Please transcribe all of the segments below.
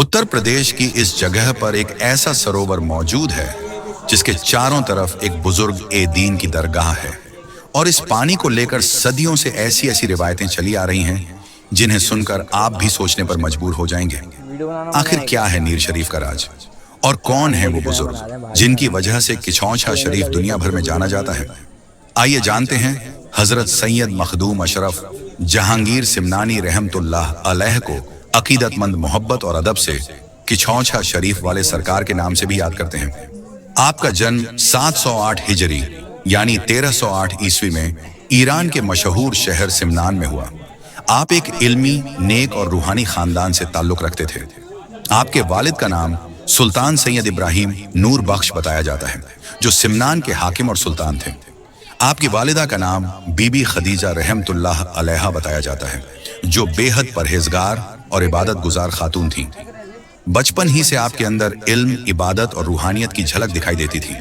उत्तर प्रदेश की इस जगह पर एक ऐसा सरोवर मौजूद है जिसके चारों तरफ एक बुजुर्ग ए दीन की दरगाह है। और इस पानी को लेकर सदियों से ऐसी ऐसी रिवायतें चली आ रही हैं जिन्हें सुनकर आप भी सोचने पर मजबूर हो जाएंगे। आखिर क्या है नीर शरीफ का राज और कौन है वो बुजुर्ग जिनकी वजह से किछौछा शरीफ दुनिया भर में जाना जाता है। आइए जानते हैं हजरत सैयद मखदूम अशरफ जहांगीर सिमनानी रहमतुल्लाह अलैह को अकीदतमंद मोहब्बत और अदब से किछौछा शरीफ वाले सरकार के नाम से भी याद करते हैं। आपका जन्म 708 हिजरी यानी 1308 ईस्वी में ईरान के मशहूर शहर सिमनान में हुआ। आप एक इल्मी, नेक और रूहानी खानदान से ताल्लुक रखते थे। आपके वालिद का नाम सुल्तान सैयद इब्राहिम नूर बख्श बताया जाता है, जो सिमनान के हाकिम और सुल्तान थे। आपकी वालिदा का नाम बीबी खदीजा रहमतुल्लाह अलैहा बताया जाता है, जो बेहद परहेजगार और इबादत गुजार खातून थी। बचपन ही से आपके अंदर इल्म, इबादत और रूहानियत की झलक दिखाई देती थी।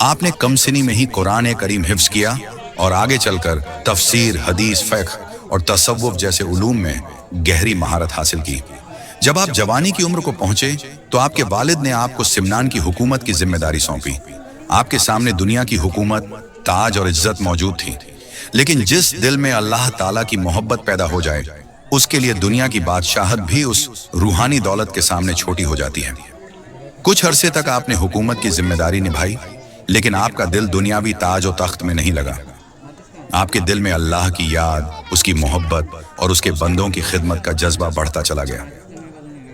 आपने कम सिनी में ही कुरान करीम हिफ्ज किया और आगे चलकर तफसीर, हदीस, फ़िक़्ह और तसव्वुफ़ जैसे उलूम में गहरी महारत हासिल की। जब आप जवानी की उम्र को पहुंचे तो आपके वालिद ने आपको सिमनान की हुकूमत की जिम्मेदारी सौंपी। आपके सामने दुनिया की हुकूमत, ताज और इज्जत मौजूद थी, लेकिन जिस दिल में अल्लाह ताला की मोहब्बत पैदा हो जाए उसके लिए दुनिया की बादशाहत भी उस रूहानी दौलत के सामने छोटी हो जाती है। कुछ अरसे तक आपने हुकूमत की जिम्मेदारी निभाई, लेकिन आपका दिल दुनियावी ताज और तख्त में नहीं लगा। आपके दिल में अल्लाह की याद, उसकी मोहब्बत और उसके बंदों की खिदमत का जज्बा बढ़ता चला गया।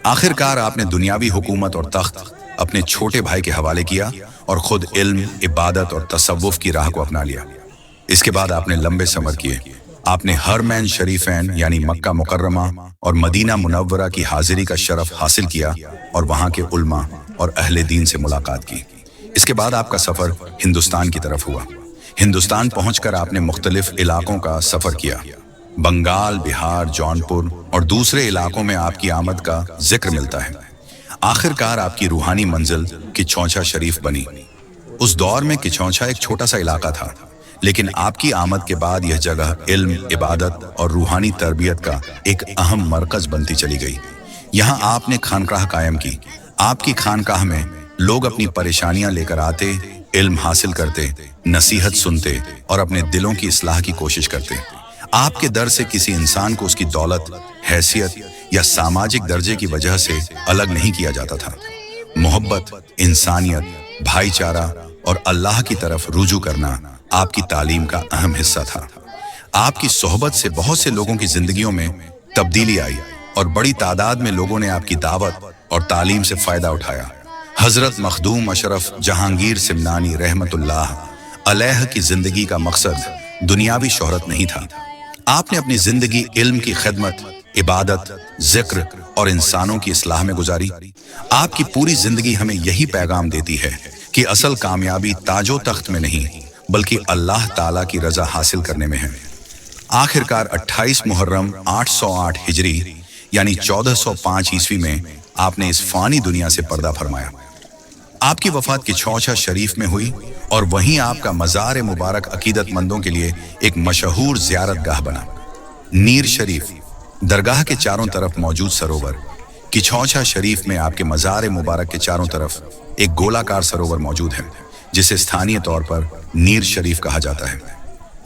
आखिरकार आपने दुनियावी हुकूमत और तख्त अपने छोटे भाई के हवाले किया और खुद इल्म, इबादत और तसव्वुफ की राह को अपना लिया। इसके बाद आपने लंबे सफर किए। आपने हरमैन शरीफैन यानी मक्का मुकर्रमा और मदीना मुनव्वरा की हाजिरी का शरफ हासिल किया और वहाँ के उल्मा और अहले दीन से मुलाकात की। इसके बाद आपका सफ़र हिंदुस्तान की तरफ हुआ। हिंदुस्तान पहुंचकर आपने मुख्तलिफ इलाकों का सफ़र किया। बंगाल, बिहार, जौनपुर और दूसरे इलाकों में आपकी आमद का जिक्र मिलता है। आखिरकार आपकी रूहानी मंजिल किछौछा शरीफ बनी। उस दौर में किछौछा एक छोटा सा इलाका था, लेकिन आपकी आमद के बाद यह जगह इल्म, इबादत और रूहानी तरबियत का एक अहम मरकज बनती चली गई। यहाँ आपने खानकाह कायम की। आपकी खानकाह में लोग अपनी परेशानियां लेकर आते, इल्म हासिल करते, नसीहत सुनते और अपने दिलों की इस्लाह की कोशिश करते। आपके दर से किसी इंसान को उसकी दौलत, हैसियत या सामाजिक दर्जे की वजह से अलग नहीं किया जाता था। मोहब्बत, इंसानियत, भाईचारा और अल्लाह की तरफ रुजू करना आपकी तालीम का अहम हिस्सा था। आपकी सोहबत से बहुत से लोगों की जिंदगियों में तब्दीली आई और बड़ी तादाद में लोगों ने आपकी दावत और तालीम से फायदा उठाया। हजरत मखदूम अशरफ जहांगीर सिमनानी रहमतुल्लाह अलैह की जिंदगी का मकसद दुनियावी शोहरत नहीं था। आपने अपनी जिंदगी इल्म की खिदमत, इबादत, जिक्र और इंसानों की इस्लाह में गुजारी। आपकी पूरी जिंदगी हमें यही पैगाम देती है कि असल कामयाबी ताजो तख्त में नहीं बल्कि अल्लाह ताला की रजा हासिल करने में है। आखिरकार 28 मुहर्रम 808 हिजरी यानी 1405 ईस्वी में आपने इस फानी दुनिया से पर्दा फरमाया। आपकी वफात किछौछा शरीफ में हुई और वहीं आपका मज़ार मुबारक अकीदतमंदों के लिए एक मशहूर ज़ियारत गाह बना। नीर शरीफ दरगाह के चारों तरफ मौजूद सरोवर किछौछा शरीफ में आपके मज़ार मुबारक के चारों तरफ एक गोलाकार सरोवर मौजूद है, जिसे स्थानीय तौर पर नीर शरीफ कहा जाता है।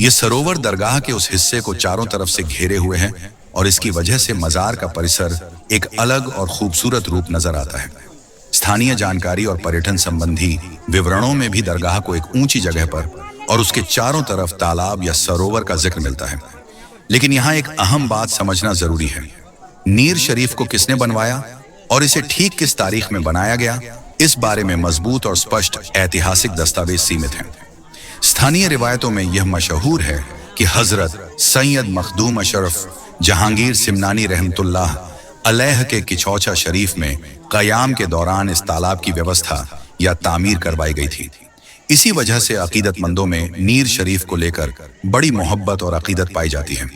यह सरोवर दरगाह के उस हिस्से को चारों तरफ से घेरे हुए है और इसकी वजह से मज़ार का परिसर एक अलग और खूबसूरत रूप नजर आता है। स्थानीय जानकारी और पर्यटन संबंधी विवरणों में भी दरगाह को एक ऊंची जगह पर और उसके चारों तरफ तालाब या सरोवर का जिक्र मिलता है। लेकिन यहाँ एक अहम बात समझना जरूरी है। नीर शरीफ को किसने बनवाया और इसे ठीक किस तारीख में बनाया गया, इस बारे में मजबूत और स्पष्ट ऐतिहासिक दस्तावेज सीमित हैं। स्थानीय रिवायतों में यह मशहूर है कि हजरत सैयद मखदूम अशरफ जहांगीर सिमनानी रहमतुल्लाह अलैह के किछौछा शरीफ में क़याम के दौरान इस तालाब की व्यवस्था या तामीर करवाई गई थी। इसी वजह से अकीदतमंदों में नीर शरीफ को लेकर बड़ी मोहब्बत और अकीदत पाई जाती है।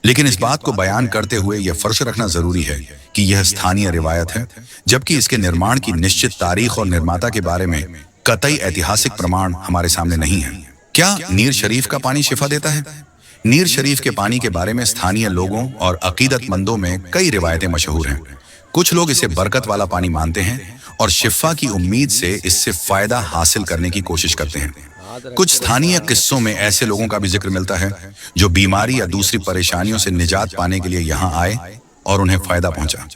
लेकिन इस बात को बयान करते हुए यह फर्ज रखना जरूरी है कि यह स्थानीय रिवायत है, जबकि इसके निर्माण की निश्चित तारीख और निर्माता के बारे में कतई ऐतिहासिक प्रमाण हमारे सामने नहीं है। क्या नीर शरीफ का पानी शिफा देता है? नीर शरीफ के पानी के बारे में स्थानीय लोगों और अकीदतमंदों में कई रिवायतें मशहूर हैं। कुछ लोग इसे बरकत वाला पानी मानते हैं और शिफा की उम्मीद से इससे फायदा हासिल करने की कोशिश करते हैं। कुछ स्थानीय किस्सों में ऐसे लोगों का भी जिक्र मिलता है जो बीमारी या दूसरी परेशानियों से निजात पाने के लिए यहाँ आए और उन्हें फायदा पहुंचा।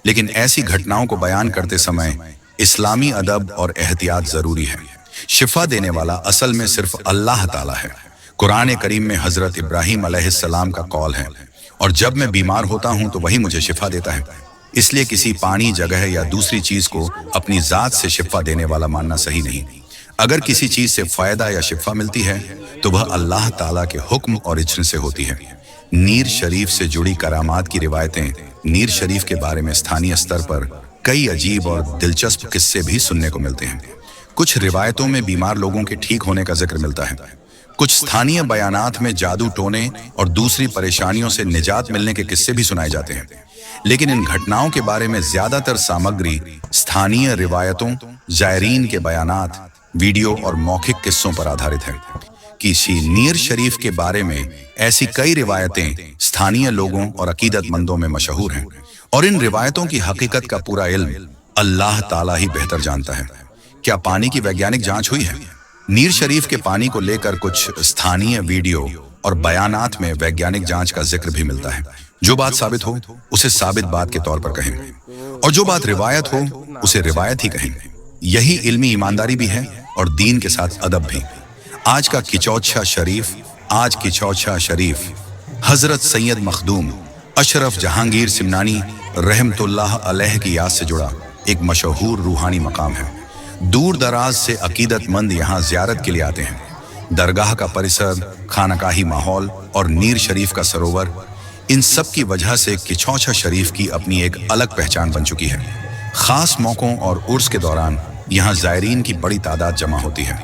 लेकिन ऐसी घटनाओं को बयान करते समय इस्लामी अदब और एहतियात जरूरी है। शिफा देने वाला असल में सिर्फ अल्लाह ताला है। कुरान करीम में हजरत इब्राहीम अलैहिस्सलाम का कौल है, और जब मैं बीमार होता हूं तो वही मुझे शिफा देता है। इसलिए किसी पानी, जगह या दूसरी चीज को अपनी जात से शिफा देने वाला मानना सही नहीं। अगर किसी चीज से फायदा या शिफा मिलती है तो वह अल्लाह ताला के हुक्म और इज्न से होती है। नीर शरीफ से जुड़ी करामात की रिवायतें। नीर शरीफ के बारे में स्थानीय स्तर पर कई अजीब और दिलचस्प किस्से भी सुनने को मिलते हैं। कुछ रिवायतों में बीमार लोगों के ठीक होने का जिक्र मिलता है। कुछ स्थानीय बयानात में जादू टोने और दूसरी परेशानियों से निजात मिलने के किस्से भी सुनाए जाते हैं। लेकिन इन घटनाओं के बारे में ज्यादातर सामग्री स्थानीय रिवायतों, जायरीन के बयानात, वीडियो और मौखिक किस्सों पर आधारित है। किसी नीर शरीफ के बारे में ऐसी कई रिवायतें स्थानीय लोगों और अकीदतमंदों में मशहूर हैं, और इन रिवायतों की हकीकत का पूरा इल्म अल्लाह ताला ही बेहतर जानता है। क्या पानी की वैज्ञानिक जांच हुई है? नीर शरीफ के पानी को लेकर कुछ स्थानीय वीडियो और बयानात में वैज्ञानिक जांच का जिक्र भी मिलता है। जो बात साबित हो उसे साबित बात के तौर पर कहें, और जो बात रिवायत हो उसे रिवायत ही कहें। यही इल्मी ईमानदारी भी है और दीन के साथ अदब भी। आज किचौछा शरीफ हजरत सैयद मखदूम अशरफ जहांगीर सिमनानी रहमतुल्लाह अलैह की याद से जुड़ा एक मशहूर रूहानी मकाम है। दूर दराज से अकीदतमंद यहाँ ज़ियारत के लिए आते हैं। दरगाह का परिसर, खानकाही माहौल और नीर शरीफ का सरोवर, इन सब की वजह से किचौछा शरीफ की अपनी एक अलग पहचान बन चुकी है। खास मौकों और उर्स के दौरान यहाँ ज़ायरीन की बड़ी तादाद जमा होती है।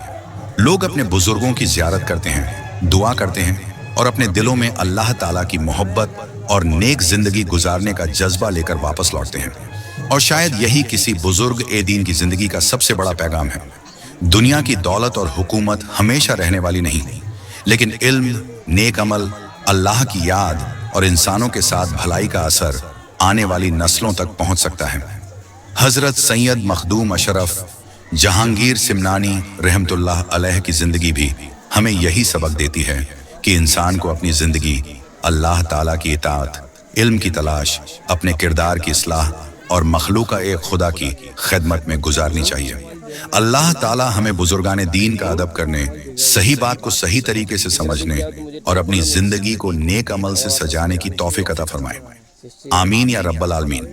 लोग अपने बुजुर्गों की ज़ियारत करते हैं, दुआ करते हैं और अपने दिलों में अल्लाह ताला की मोहब्बत और नेक जिंदगी गुजारने का जज्बा लेकर वापस लौटते हैं। और शायद यही किसी बुजुर्ग ए दीन की जिंदगी का सबसे बड़ा पैगाम है। दुनिया की दौलत और हुकूमत हमेशा रहने वाली नहीं, लेकिन इल्म, नेक अमल, अल्लाह की याद और इंसानों के साथ भलाई का असर आने वाली नस्लों तक पहुंच सकता है। हजरत सैयद मखदूम अशरफ जहांगीर सिमनानी रहमतुल्लाह अलैह की जिंदगी भी हमें यही सबक देती है कि इंसान को अपनी जिंदगी अल्लाह ताला की इताअत, इल्म की तलाश, अपने किरदार की इस्लाह और मखलूका एक खुदा की खिदमत में गुजारनी चाहिए। अल्लाह ताला हमें बुजुर्गाने दीन का अदब करने, सही बात को सही तरीके से समझने और अपनी जिंदगी को नेक अमल से सजाने की तौफीक अता फरमाए। आमीन या रब्बल आलमीन।